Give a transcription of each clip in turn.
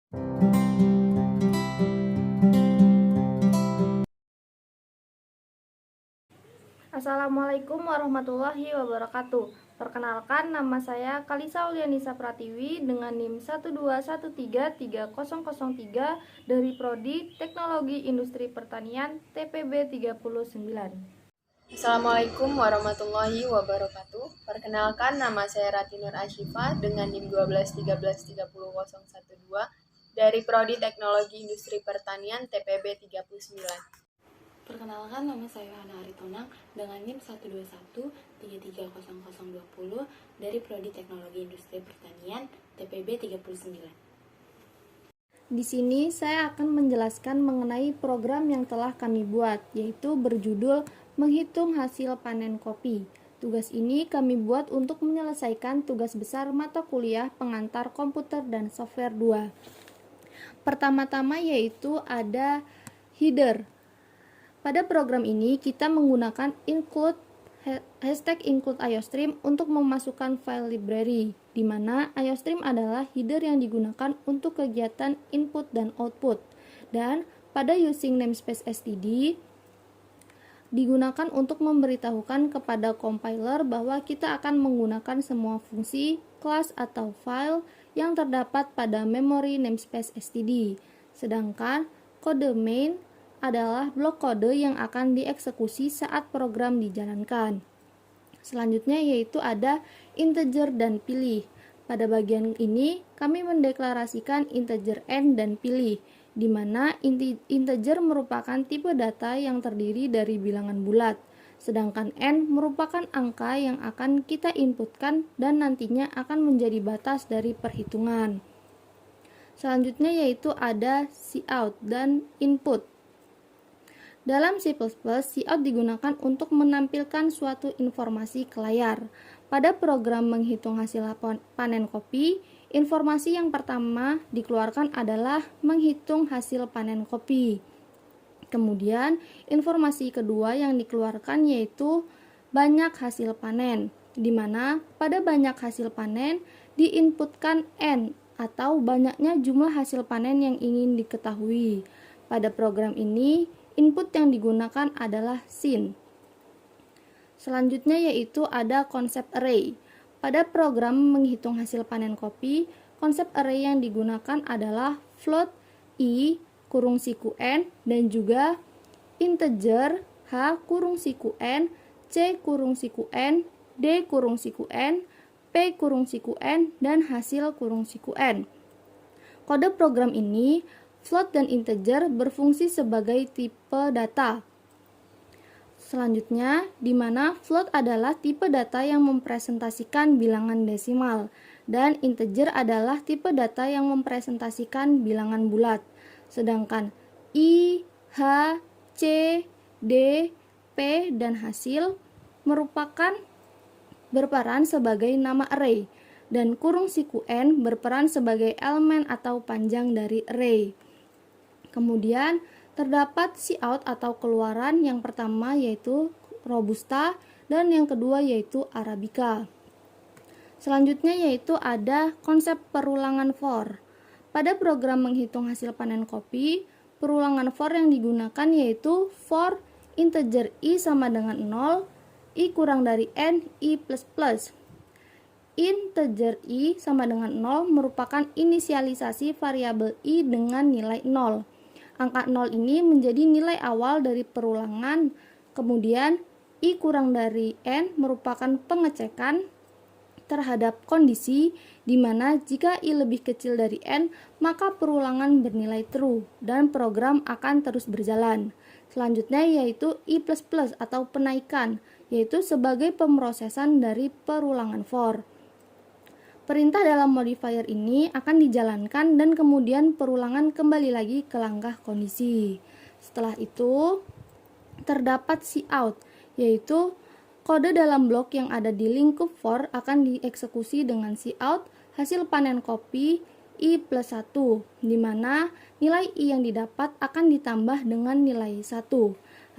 Assalamualaikum warahmatullahi wabarakatuh. Perkenalkan, nama saya Kalisa Ulianisa Pratiwi dengan NIM 121330003 dari Prodi Teknologi Industri Pertanian TPB 39. Assalamualaikum warahmatullahi wabarakatuh. Perkenalkan, nama saya Ratinur Ashifa dengan NIM 121330012 dari Prodi Teknologi Industri Pertanian TPB 39. Perkenalkan, nama saya Hana Aritonang dengan NIM 121330020 dari Prodi Teknologi Industri Pertanian TPB 39. Di sini saya akan menjelaskan mengenai program yang telah kami buat, yaitu berjudul Menghitung Hasil Panen Kopi. Tugas ini kami buat untuk menyelesaikan tugas besar mata kuliah pengantar komputer dan software 2. Pertama-tama yaitu ada header. Pada program ini kita menggunakan hashtag include IOStream untuk memasukkan file library, di mana IOStream adalah header yang digunakan untuk kegiatan input dan output. Dan pada using namespace std digunakan untuk memberitahukan kepada compiler bahwa kita akan menggunakan semua fungsi, kelas atau file yang terdapat pada memori namespace std. Sedangkan kode main adalah blok kode yang akan dieksekusi saat program dijalankan. Selanjutnya yaitu ada integer dan pilih. Pada bagian ini kami mendeklarasikan integer n dan pilih, di mana integer merupakan tipe data yang terdiri dari bilangan bulat, sedangkan n merupakan angka yang akan kita inputkan dan nantinya akan menjadi batas dari perhitungan. Selanjutnya yaitu ada cout dan input. Dalam C++, cout digunakan untuk menampilkan suatu informasi ke layar. Pada program menghitung hasil panen kopi, informasi yang pertama dikeluarkan adalah menghitung hasil panen kopi. Kemudian, informasi kedua yang dikeluarkan yaitu banyak hasil panen, di mana pada banyak hasil panen diinputkan N atau banyaknya jumlah hasil panen yang ingin diketahui. Pada program ini, input yang digunakan adalah sin. Selanjutnya yaitu ada konsep array. Pada program menghitung hasil panen kopi, konsep array yang digunakan adalah float i kurung siku n dan juga integer h kurung siku n, c kurung siku n, d kurung siku n, p kurung siku n, dan hasil kurung siku n. Kode program ini float dan integer berfungsi sebagai tipe data. Selanjutnya, di mana float adalah tipe data yang mempresentasikan bilangan desimal, dan integer adalah tipe data yang mempresentasikan bilangan bulat. Sedangkan i, h, c, d, p, dan hasil merupakan berperan sebagai nama array, dan kurung siku n berperan sebagai elemen atau panjang dari array. Kemudian terdapat cout atau keluaran, yang pertama yaitu Robusta dan yang kedua yaitu Arabica. Selanjutnya yaitu ada konsep perulangan for. Pada program menghitung hasil panen kopi, perulangan for yang digunakan yaitu for integer i sama dengan 0, i kurang dari n, i plus plus. Integer i sama dengan 0 merupakan inisialisasi variabel i dengan nilai 0. Angka 0 ini menjadi nilai awal dari perulangan. Kemudian i kurang dari n merupakan pengecekan terhadap kondisi di mana jika i lebih kecil dari n, maka perulangan bernilai true dan program akan terus berjalan. Selanjutnya yaitu i plus plus atau penaikan, yaitu sebagai pemrosesan dari perulangan for. Perintah dalam modifier ini akan dijalankan dan kemudian perulangan kembali lagi ke langkah kondisi. Setelah itu, terdapat cout, yaitu kode dalam blok yang ada di lingkup for akan dieksekusi dengan cout hasil panen kopi i plus 1, di mana nilai i yang didapat akan ditambah dengan nilai 1.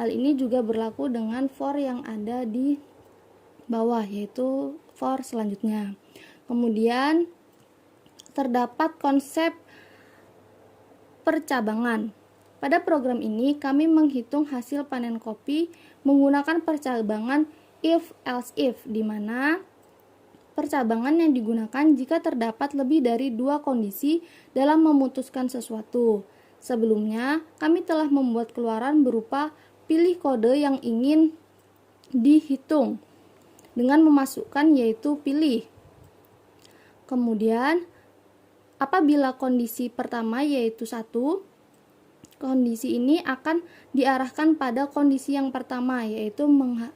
Hal ini juga berlaku dengan for yang ada di bawah, yaitu for selanjutnya. Kemudian terdapat konsep percabangan. Pada program ini kami menghitung hasil panen kopi menggunakan percabangan if-else-if, di mana percabangan yang digunakan jika terdapat lebih dari dua kondisi dalam memutuskan sesuatu. Sebelumnya, kami telah membuat keluaran berupa pilih kode yang ingin dihitung dengan memasukkan yaitu pilih. Kemudian, apabila kondisi pertama yaitu 1, kondisi ini akan diarahkan pada kondisi yang pertama yaitu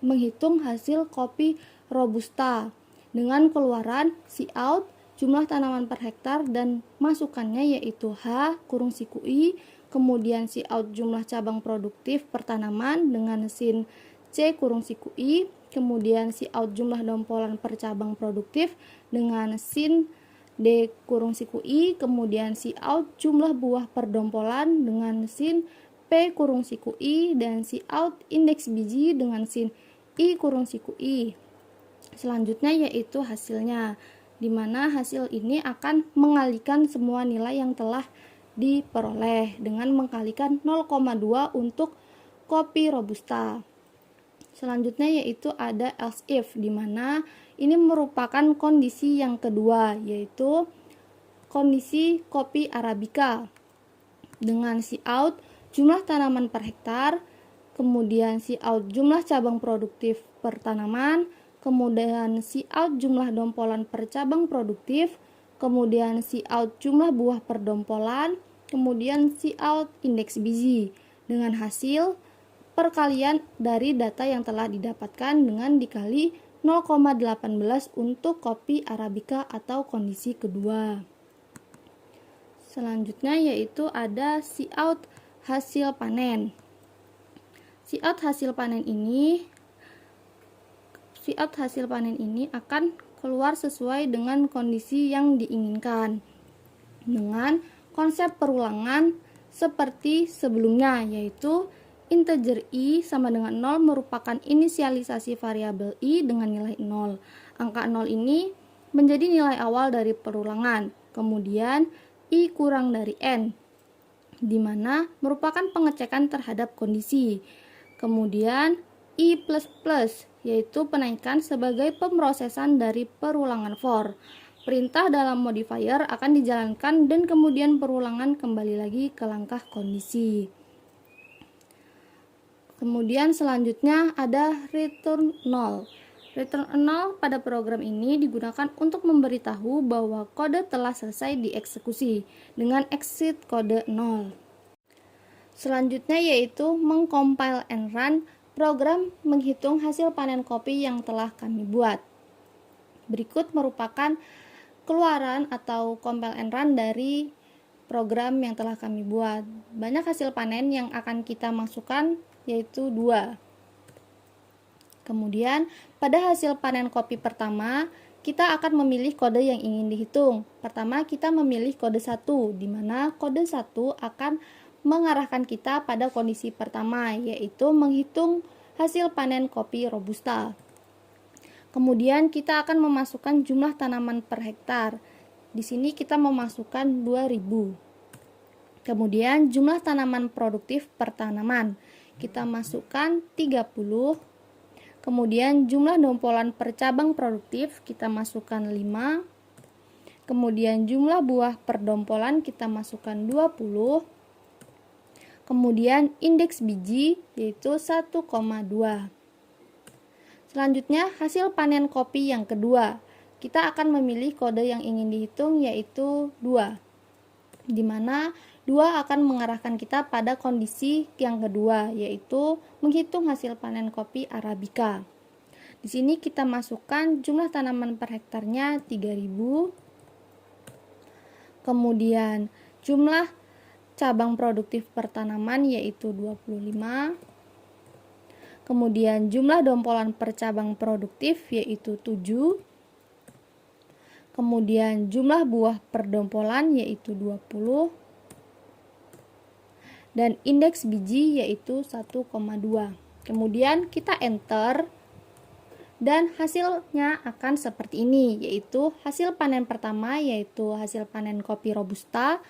menghitung hasil kopi Robusta dengan keluaran Cout jumlah tanaman per hektar dan masukannya yaitu H kurung siku I, kemudian Cout jumlah cabang produktif per tanaman dengan sin C kurung siku I, kemudian Cout jumlah dompolan per cabang produktif dengan sin D kurung siku I, kemudian Cout jumlah buah per dompolan dengan sin P kurung siku I, dan Cout indeks biji dengan sin I kurung siku I. Selanjutnya yaitu hasilnya, di mana hasil ini akan mengalihkan semua nilai yang telah diperoleh dengan mengkalikan 0,2 untuk kopi Robusta. Selanjutnya yaitu ada else if, di mana ini merupakan kondisi yang kedua yaitu kondisi kopi Arabica dengan Cout jumlah tanaman per hektar, kemudian Cout jumlah cabang produktif per tanaman, kemudian Cout jumlah dompolan per cabang produktif, kemudian Cout jumlah buah per dompolan, kemudian Cout indeks biji, dengan hasil perkalian dari data yang telah didapatkan dengan dikali 0,18 untuk kopi Arabica atau kondisi kedua. Selanjutnya yaitu ada Cout hasil panen. Cout hasil panen ini akan keluar sesuai dengan kondisi yang diinginkan dengan konsep perulangan seperti sebelumnya, yaitu integer I sama dengan 0 merupakan inisialisasi variabel I dengan nilai 0. Angka 0 ini menjadi nilai awal dari perulangan, kemudian I kurang dari N, di mana merupakan pengecekan terhadap kondisi. Kemudian I++, yaitu penaikan sebagai pemrosesan dari perulangan for. Perintah dalam modifier akan dijalankan dan kemudian perulangan kembali lagi ke langkah kondisi. Kemudian selanjutnya ada return 0. Return 0 pada program ini digunakan untuk memberitahu bahwa kode telah selesai dieksekusi dengan exit kode 0. Selanjutnya yaitu mengcompile and run program menghitung hasil panen kopi yang telah kami buat. Berikut merupakan keluaran atau compile and run dari program yang telah kami buat. Banyak hasil panen yang akan kita masukkan yaitu 2. Kemudian pada hasil panen kopi pertama, kita akan memilih kode yang ingin dihitung. Pertama kita memilih kode 1, di mana kode 1 akan mengarahkan kita pada kondisi pertama, yaitu menghitung hasil panen kopi Robusta. Kemudian kita akan memasukkan jumlah tanaman per hektar. Di sini kita memasukkan 2000. Kemudian jumlah tanaman produktif per tanaman kita masukkan 30. Kemudian jumlah dompolan per cabang produktif kita masukkan 5. Kemudian jumlah buah per dompolan kita masukkan 20. Kemudian indeks biji yaitu 1,2. Selanjutnya hasil panen kopi yang kedua. Kita akan memilih kode yang ingin dihitung yaitu 2. Di mana 2 akan mengarahkan kita pada kondisi yang kedua yaitu menghitung hasil panen kopi Arabica. Di sini kita masukkan jumlah tanaman per hektarnya 3000. Kemudian jumlah cabang produktif per tanaman yaitu 25. Kemudian jumlah dompolan per cabang produktif yaitu 7. Kemudian jumlah buah per dompolan yaitu 20. Dan indeks biji yaitu 1,2. Kemudian kita enter dan hasilnya akan seperti ini, yaitu hasil panen pertama yaitu hasil panen kopi Robusta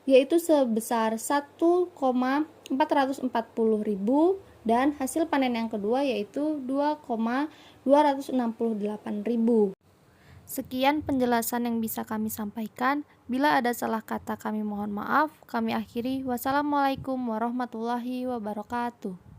yaitu sebesar 1,440.000 dan hasil panen yang kedua yaitu 2,268.000. Sekian penjelasan yang bisa kami sampaikan. Bila ada salah kata kami mohon maaf. Kami akhiri. Wassalamualaikum warahmatullahi wabarakatuh.